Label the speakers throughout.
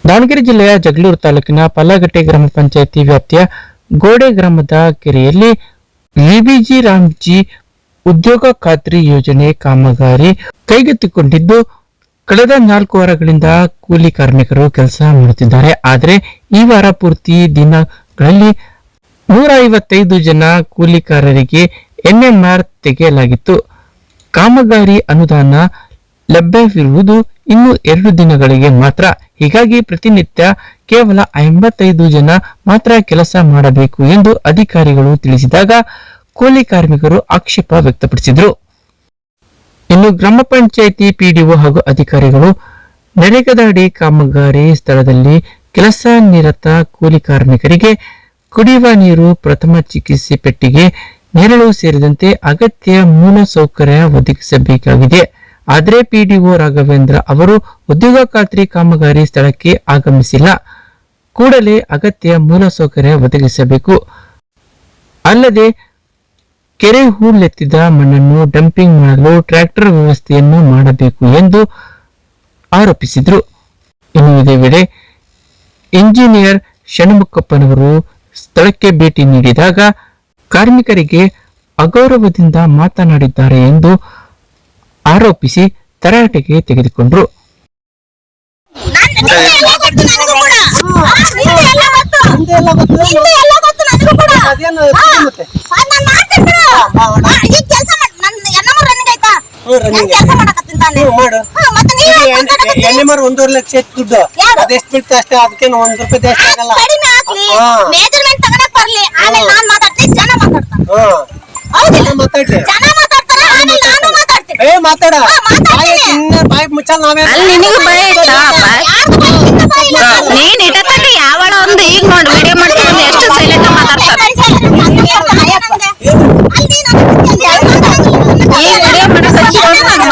Speaker 1: ದಾವಣಗೆರೆ ಜಿಲ್ಲೆಯ ಜಗಳೂರು ತಾಲೂಕಿನ ಪಲ್ಲಗಟ್ಟೆ ಗ್ರಾಮ ಪಂಚಾಯಿತಿ ವ್ಯಾಪ್ತಿಯ ಗೋಡೆ ಗ್ರಾಮದ ಕೆರೆಯಲ್ಲಿ ವಿಬಿಜಿ ರಾಮ್ಜಿ ಉದ್ಯೋಗ ಖಾತ್ರಿ ಯೋಜನೆ ಕಾಮಗಾರಿ ಕೈಗೆತ್ತಿಕೊಂಡಿದ್ದು ಕಳೆದ 4 ವಾರಗಳಿಂದ ಕೂಲಿ ಕಾರ್ಮಿಕರು ಕೆಲಸ ಮಾಡುತ್ತಿದ್ದಾರೆ. ಆದರೆ ಈ ವಾರ ಪೂರ್ತಿ ದಿನಗಳಲ್ಲಿ 155 ಜನ ಕೂಲಿಕಾರರಿಗೆ NMR ತೆಗೆಯಲಾಗಿತ್ತು. ಕಾಮಗಾರಿ ಅನುದಾನ ಲಭ್ಯವಿರುವುದು ಇನ್ನು 2 ದಿನಗಳಿಗೆ ಮಾತ್ರ. ಹೀಗಾಗಿ ಪ್ರತಿನಿತ್ಯ ಕೇವಲ 55 ಜನ ಮಾತ್ರ ಕೆಲಸ ಮಾಡಬೇಕು ಎಂದು ಅಧಿಕಾರಿಗಳು ತಿಳಿಸಿದಾಗ ಕೂಲಿ ಕಾರ್ಮಿಕರು ಆಕ್ಷೇಪ ವ್ಯಕ್ತಪಡಿಸಿದರು. ಇನ್ನು ಗ್ರಾಮ ಪಂಚಾಯಿತಿ PDO ಹಾಗೂ ಅಧಿಕಾರಿಗಳು ನರೇಗಾದಡಿ ಕಾಮಗಾರಿ ಸ್ಥಳದಲ್ಲಿ ಕೆಲಸ ನಿರತ ಕೂಲಿ ಕಾರ್ಮಿಕರಿಗೆ ಕುಡಿಯುವ ನೀರು, ಪ್ರಥಮ ಚಿಕಿತ್ಸೆ ಪೆಟ್ಟಿಗೆ, ನೆರಳು ಸೇರಿದಂತೆ ಅಗತ್ಯ ಮೂಲ ಸೌಕರ್ಯ ಒದಗಿಸಬೇಕಾಗಿದೆ. ಆದರೆ PDO ರಾಘವೇಂದ್ರ ಅವರು ಉದ್ಯೋಗ ಖಾತ್ರಿ ಕಾಮಗಾರಿ ಸ್ಥಳಕ್ಕೆ ಆಗಮಿಸಿಲ್ಲ. ಕೂಡಲೇ ಅಗತ್ಯ ಮೂಲ ಸೌಕರ್ಯ ಒದಗಿಸಬೇಕು. ಅಲ್ಲದೆ ಕೆರೆ ಹೂಳೆತ್ತಿದ ಮಣ್ಣನ್ನು ಡಂಪಿಂಗ್ ಮಾಡಲು ಟ್ರ್ಯಾಕ್ಟರ್ ವ್ಯವಸ್ಥೆಯನ್ನು ಮಾಡಬೇಕು ಎಂದು ಆರೋಪಿಸಿದರು. ಇನ್ನು ಇದೇ ವೇಳೆ ಇಂಜಿನಿಯರ್ ಷಣ್ಮುಖಪ್ಪನವರು ಸ್ಥಳಕ್ಕೆ ಭೇಟಿ ನೀಡಿದಾಗ ಕಾರ್ಮಿಕರಿಗೆ ಅಗೌರವದಿಂದ ಮಾತನಾಡಿದ್ದಾರೆ ಎಂದು ಆರೋಪಿಸಿ ತರಾಟೆಗೆ ತೆಗೆದುಕೊಂಡರು.
Speaker 2: $1.5 ಲಕ್ಷ ದುಡ್ಡು ಅದೆಷ್ಟು ಬೀಳ್ತ ಅಷ್ಟೇ, ಅದಕ್ಕೆ ₹1 ಆಗಲ್ಲ. ಮಾತಾಡ ಬಾಯಿ ಮುಚ್ಚಲ್ ನಾವೇ
Speaker 3: ನೀನ್ ಇಟತಕ್ಕ ಯಾವಳ ಒಂದು ಈಗ ನೋಡಿ ವಿಡಿಯೋ ಮಾಡ್ಕೊಂಡು ಎಷ್ಟು ಸೈಲೆಂಟ್ ಮಾತಾಡ್ತಾರೆ. ಈ ವಿಡಿಯೋ ಮಾಡೋ ಸಚ್ಚಿಕೊಂಡು ನಾನು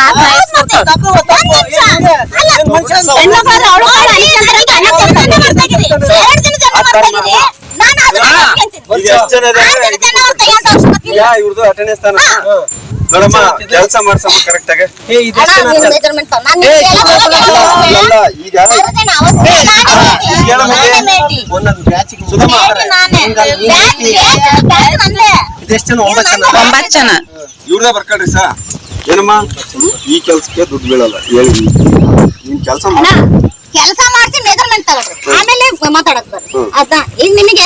Speaker 4: ನೋಡಮ್ಮ ಕೆಲಸ ಮಾಡ್ಸಮ್ಮ ಕರೆಕ್ಟ್ ಆಗಿ. ಇವ್ರದೇ ಬರ್ಕೊಳ್ರಿ ಸಾ. ಏನಮ್ಮ ಈ ಕೆಲ್ಸಕ್ಕೆ ದುಡ್ಡು ಬೀಳಲ್ಲ ಹೇಳಿ. ನೀನ್ ಕೆಲಸ
Speaker 3: ಕೆಲಸ ಮಾಡ್ಸಿ ಮೆಜರ್ಮೆಂಟ್ ತಗೊಳ್ರಿ, ಆಮೇಲೆ ಮಾತಾಡಕ್ ಬರ್ರಿ. ಆಯ್ತಾ? ಈಗ ನಿಮಗೆ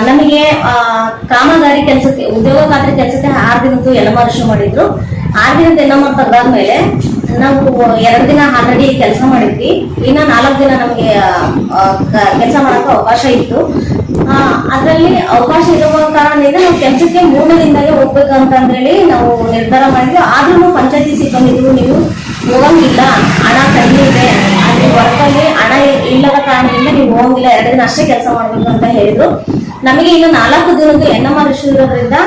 Speaker 5: ನಮಗೆ ಕಾಮಗಾರಿ ಕೆಲಸಕ್ಕೆ ಉದ್ಯೋಗ ಖಾತ್ರಿ ಕೆಲಸಕ್ಕೆ 6 ದಿನದ್ದು NMR ಇಶ್ಯೂ ಮಾಡಿದ್ರು. 6 ದಿನದ NMR ತೆಗೆದಾದ್ಮೇಲೆ ನಾವು 2 ದಿನ ಆಲ್ರೆಡಿ ಕೆಲಸ ಮಾಡಿದ್ವಿ. ಇನ್ನ 4 ದಿನ ನಮಗೆ ಕೆಲಸ ಮಾಡಕ್ಕೆ ಅವಕಾಶ ಇತ್ತು. ಅದರಲ್ಲಿ ಅವಕಾಶ ಇರುವ ಕಾರಣದಿಂದ ನಾವು ಕೆಲಸಕ್ಕೆ 3 ದಿನದಾಗೆ ಹೋಗ್ಬೇಕಂತಂದೇಳಿ ನಾವು ನಿರ್ಧಾರ ಮಾಡಿದ್ವಿ. ಆದ್ರೂ ಪಂಚಾಯತಿ ಸಿಬ್ಬಂದಿಗಳು ನೀವು ಹೋಗಂಗಿಲ್ಲ, ಹಣ ಕಡಿಮೆ ಇದೆ, ಅಲ್ಲಿ ವರ್ಕಲ್ಲಿ ಹಣ ಇಲ್ಲದ ಕಾರಣದಿಂದ ನೀವು ಹೋಗಂಗಿಲ್ಲ, 2 ದಿನ ಅಷ್ಟೇ ಕೆಲಸ ಮಾಡ್ಬೇಕು ಅಂತ ಹೇಳಿದ್ರು. ನಮಗೆ ಇನ್ನು 4 ದಿನದ್ದು NMR ಇಶ್ಯೂ ಇರೋದ್ರಿಂದ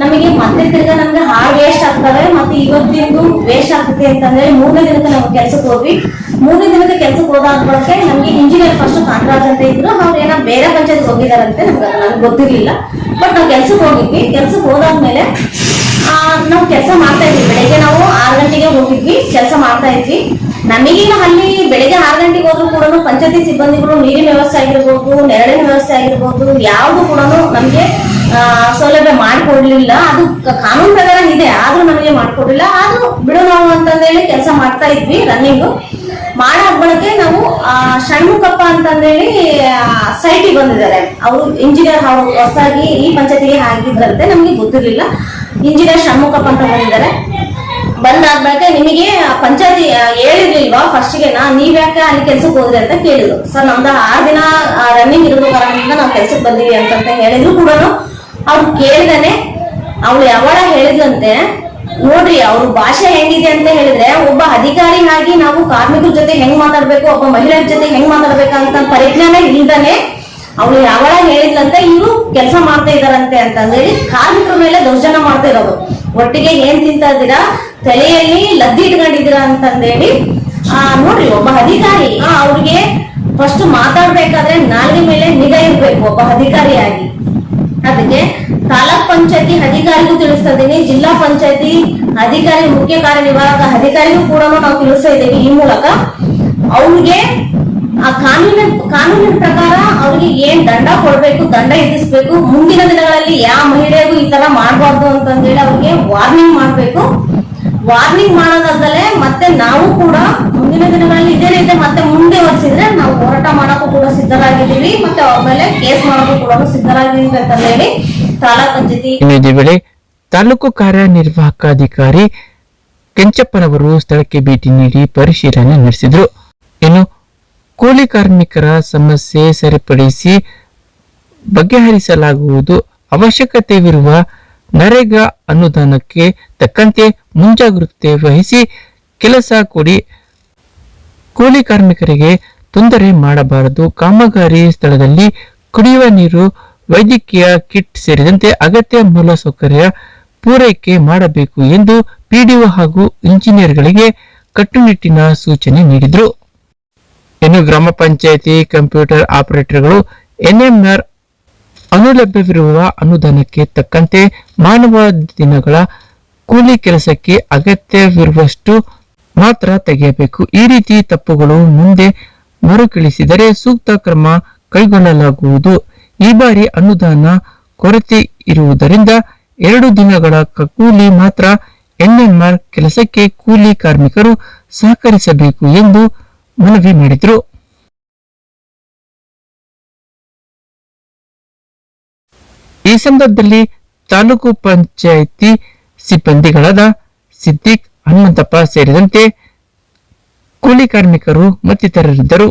Speaker 5: ನಮಗೆ ಮತ್ತೆ ತಿರ್ಗಾ ನಮ್ಗೆ ಹಾರ್ಡ್ ವೇಸ್ಟ್ ಆಗ್ತವೆ, ಮತ್ತೆ ಇವತ್ತಿಂದು ವೇಸ್ಟ್ ಆಗ್ತದೆ ಅಂತಂದ್ರೆ 3ನೇ ದಿನಕ್ಕೆ ನಾವು ಕೆಲ್ಸಕ್ಕೆ ಹೋದ್ವಿ. 3ನೇ ದಿನಕ್ಕೆ ಕೆಲ್ಸಕ್ಕೆ ಹೋದಾದ ಬಳಕೆ ನಮ್ಗೆ ಇಂಜಿನಿಯರ್ ಫಸ್ಟ್ ಕಾಂತರಾಜ್ ಅಂತ ಇದ್ರು, ಅವ್ರು ಏನೋ ಬೇರೆ ಪಂಚಾಯತ್ ಹೋಗಿದಾರಂತೆ, ನಮ್ಗೆ ಗೊತ್ತಿರ್ಲಿಲ್ಲ. ಬಟ್ ನಾವು ಕೆಲ್ಸಕ್ಕೆ ಹೋಗಿದ್ವಿ. ಕೆಲ್ಸಕ್ಕೆ ಹೋದಾದ್ಮೇಲೆ ನಾವು ಕೆಲಸ ಮಾಡ್ತಾ ಇದ್ವಿ. ಬೆಳಿಗ್ಗೆ ನಾವು 6 ಗಂಟೆಗೆ ಹೋಗಿದ್ವಿ, ಕೆಲಸ ಮಾಡ್ತಾ ಇದ್ವಿ. ನಮಗೀಗ ಅಲ್ಲಿ ಬೆಳಿಗ್ಗೆ 6 ಗಂಟೆಗೆ ಹೋದ್ರು ಕೂಡ ಪಂಚಾಯತಿ ಸಿಬ್ಬಂದಿಗಳು ನೀರಿನ ವ್ಯವಸ್ಥೆ ಆಗಿರ್ಬೋದು, ನೆರಳಿನ ವ್ಯವಸ್ಥೆ ಆಗಿರ್ಬೋದು, ಯಾವ್ದು ಕೂಡ ನಮ್ಗೆ ಸೌಲಭ್ಯ ಮಾಡಿಕೊಡ್ಲಿಲ್ಲ. ಅದು ಕಾನೂನು ಪ್ರಕಾರ ಇದೆ, ಆದ್ರೂ ನಮಗೆ ಮಾಡಿಕೊಡ್ಲಿಲ್ಲ. ಆದ್ರೂ ಬಿಡು ನಾವು ಅಂತಂದೇಳಿ ಕೆಲಸ ಮಾಡ್ತಾ ಇದ್ವಿ. ರನ್ನಿಂಗ್ ಮಾಡಾದ ಬಳಕೆ ನಾವು ಷಣ್ಮುಖಪ್ಪ ಅಂತಂದೇಳಿ ಸೈಟಿಗೆ ಬಂದಿದ್ದಾರೆ. ಅವರು ಇಂಜಿನಿಯರ್, ಅವರು ಹೊಸದಾಗಿ ಈ ಪಂಚಾಯತಿಗೆ ಆಗಿದ್ರಂತೆ, ನಮ್ಗೆ ಗೊತ್ತಿರ್ಲಿಲ್ಲ. ಇಂಜಿನಿಯರ್ ಷಣ್ಮುಖಪ್ಪ ಅಂತ ಬಂದಿದ್ದಾರೆ. ಬಂದಾದ್ಮೇಲೆ ನಿಮಗೆ ಪಂಚಾಯತಿ ಹೇಳಿರ್ಲಿಲ್ವಾ ಫಸ್ಟ್ಗೆ ನೀವ್ ಯಾಕೆ ಅಲ್ಲಿ ಕೆಲ್ಸಕ್ಕೆ ಹೋದ್ರಿ ಅಂತ ಕೇಳಿದ್ರು. ಸರ್ ನಮ್ದು 6 ದಿನ ರನ್ನಿಂಗ್ ಇರೋ ಕಾರಣದಿಂದ ನಾವು ಕೆಲ್ಸಕ್ಕೆ ಬಂದಿವಿ ಅಂತ ಹೇಳಿದ್ರು ಕೂಡ ಅವ್ರು ಕೇಳಿದಾನೆ. ಅವ್ಳು ಯಾವಾಗ ಹೇಳಿದ್ರಂತೆ, ನೋಡ್ರಿ ಅವ್ರ ಭಾಷೆ ಹೆಂಗಿದೆ ಅಂತ ಹೇಳಿದ್ರೆ, ಒಬ್ಬ ಅಧಿಕಾರಿ ಆಗಿ ನಾವು ಕಾರ್ಮಿಕರ ಜೊತೆ ಹೆಂಗ್ ಮಾತಾಡ್ಬೇಕು, ಒಬ್ಬ ಮಹಿಳೆಯರ ಜೊತೆ ಹೆಂಗ್ ಮಾತಾಡ್ಬೇಕಂತ ಪರಿಜ್ಞಾನ ಇಲ್ದಾನೆ ಅವಳು ಯಾವಾಗ ಹೇಳಿದ್ಲಂತೆ ಇವರು ಕೆಲಸ ಮಾಡ್ತಾ ಇದಾರಂತೆ ಅಂತಂದೇಳಿ ಕಾರ್ಮಿಕರ ಮೇಲೆ ದೌರ್ಜನ್ಯ ಮಾಡ್ತಾ ಇರೋದು. ಒಟ್ಟಿಗೆ ಏನ್ ತಿಂತಾ ಇದ್ದೀರಾ, ತಲೆಯಲ್ಲಿ ಲದ್ದಿ ಇಟ್ಕೊಂಡಿದ್ದೀರಾ ಅಂತಂದೇಳಿ ನೋಡ್ರಿ ಒಬ್ಬ ಅಧಿಕಾರಿ ಅವ್ರಿಗೆ ಫಸ್ಟ್ ಮಾತಾಡ್ಬೇಕಾದ್ರೆ ನಾಲ್ಗೆ ಮೇಲೆ ನಿಗಾ ಇರ್ಬೇಕು ಒಬ್ಬ ಅಧಿಕಾರಿಯಾಗಿ. ಅದಕ್ಕೆ ತಾಲೂಕ್ ಪಂಚಾಯತಿ ಅಧಿಕಾರಿಗೂ ತಿಳಿಸ್ತಾ ಇದ್ದೀನಿ, ಜಿಲ್ಲಾ ಪಂಚಾಯತಿ ಅಧಿಕಾರಿ, ಮುಖ್ಯ ಕಾರ್ಯನಿರ್ವಾಹಕ ಅಧಿಕಾರಿಗೂ ಕೂಡ ನಾವು ತಿಳಿಸ್ತಾ ಇದ್ದೀವಿ. ಈ ಮೂಲಕ ಅವ್ರಿಗೆ ಆ ಕಾನೂನಿನ ಪ್ರಕಾರ ಅವ್ರಿಗೆ ಏನ್ ದಂಡ ಕೊಡ್ಬೇಕು, ದಂಡ ವಿಧಿಸ್ಬೇಕು, ಮುಂದಿನ ದಿನಗಳಲ್ಲಿ ಯಾವ ಮಹಿಳೆಗೂ ಈ ತರ ಮಾಡಬಾರ್ದು ಅಂತಂದೇಳಿ ಅವ್ರಿಗೆ ವಾರ್ನಿಂಗ್ ಮಾಡ್ಬೇಕು. ವಾರ್ನಿಂಗ್ ಮಾಡೋದಲ್ಲದೆ ಮತ್ತೆ ನಾವು ಕೂಡ ಮುಂದಿನ ದಿನಗಳಲ್ಲಿ ಇದೇ ರೀತಿ ಮತ್ತೆ ಮುಂದೆ ವರ್ಷಿದ್ರೆ ನಾವು ಹೋರಾಟ ಮಾಡಕ್ಕೂ ಕೂಡ ಸಿದ್ಧರಾಗಿದ್ದೀವಿ, ಮತ್ತೆ ಅವ್ರ ಮೇಲೆ ಕೇಸ್ ಮಾಡೋಕ್ಕೂ ಕೂಡ ಸಿದ್ಧರಾಗಿದ್ದೀವಿ ಅಂತ ಹೇಳಿ ತಾಲೂಕ್ ಪಂಚಾಯತಿ.
Speaker 1: ಇದೇ ವೇಳೆ ತಾಲೂಕು ಕಾರ್ಯನಿರ್ವಾಹಕ ಅಧಿಕಾರಿ ಕೆಂಚಪ್ಪನವರು ಸ್ಥಳಕ್ಕೆ ಭೇಟಿ ನೀಡಿ ಪರಿಶೀಲನೆ ನಡೆಸಿದ್ರು. ಇನ್ನು ಕೂಲಿ ಕಾರ್ಮಿಕರ ಸಮಸ್ಯೆ ಸರಿಪಡಿಸಿ ಬಗೆಹರಿಸಲಾಗುವುದು, ಅವಶ್ಯಕತೆವಿರುವ ನರೇಗಾ ಅನುದಾನಕ್ಕೆ ತಕ್ಕಂತೆ ಮುಂಜಾಗ್ರತೆ ವಹಿಸಿ ಕೆಲಸ ಕೊಡಿ, ಕೂಲಿ ಕಾರ್ಮಿಕರಿಗೆ ತೊಂದರೆ ಮಾಡಬಾರದು, ಕಾಮಗಾರಿ ಸ್ಥಳದಲ್ಲಿ ಕುಡಿಯುವ ನೀರು, ವೈದ್ಯಕೀಯ ಕಿಟ್ ಸೇರಿದಂತೆ ಅಗತ್ಯ ಮೂಲಸೌಕರ್ಯ ಪೂರೈಕೆ ಮಾಡಬೇಕು ಎಂದು ಪಿಡಿಒ ಹಾಗೂ ಇಂಜಿನಿಯರ್ಗಳಿಗೆ ಕಟ್ಟುನಿಟ್ಟಿನ ಸೂಚನೆ ನೀಡಿದರು. ಇನ್ನು ಗ್ರಾಮ ಪಂಚಾಯಿತಿ ಕಂಪ್ಯೂಟರ್ ಆಪರೇಟರ್ಗಳು ಎನ್ಎಂಆರ್ ಅನುಲಭ್ಯವಿರುವ ಅನುದಾನಕ್ಕೆ ತಕ್ಕಂತೆ ಮಾನವ ದಿನಗಳ ಕೂಲಿ ಕೆಲಸಕ್ಕೆ ಅಗತ್ಯವಿರುವಷ್ಟು ಮಾತ್ರ ತೆಗೆಯಬೇಕು. ಈ ರೀತಿ ತಪ್ಪುಗಳು ಮುಂದೆ ಮರುಕಳಿಸಿದರೆ ಸೂಕ್ತ ಕ್ರಮ ಕೈಗೊಳ್ಳಲಾಗುವುದು. ಈ ಬಾರಿ ಅನುದಾನ ಕೊರತೆ ಇರುವುದರಿಂದ 2 ದಿನಗಳ ಕೂಲಿ ಮಾತ್ರ ಎನ್ಎಂಆರ್ ಕೆಲಸಕ್ಕೆ ಕೂಲಿ ಕಾರ್ಮಿಕರು ಸಹಕರಿಸಬೇಕು ಎಂದು ಮನವಿ ಮಾಡಿದರು. ಈ ಸಂದರ್ಭದಲ್ಲಿ ತಾಲೂಕು ಪಂಚಾಯಿತಿ ಸಿಬ್ಬಂದಿಗಳಾದ ಸಿದ್ದಿಕ್, ಹನುಮಂತಪ್ಪ ಸೇರಿದಂತೆ ಕೂಲಿ ಕಾರ್ಮಿಕರು ಮತ್ತಿತರರಿದ್ದರು.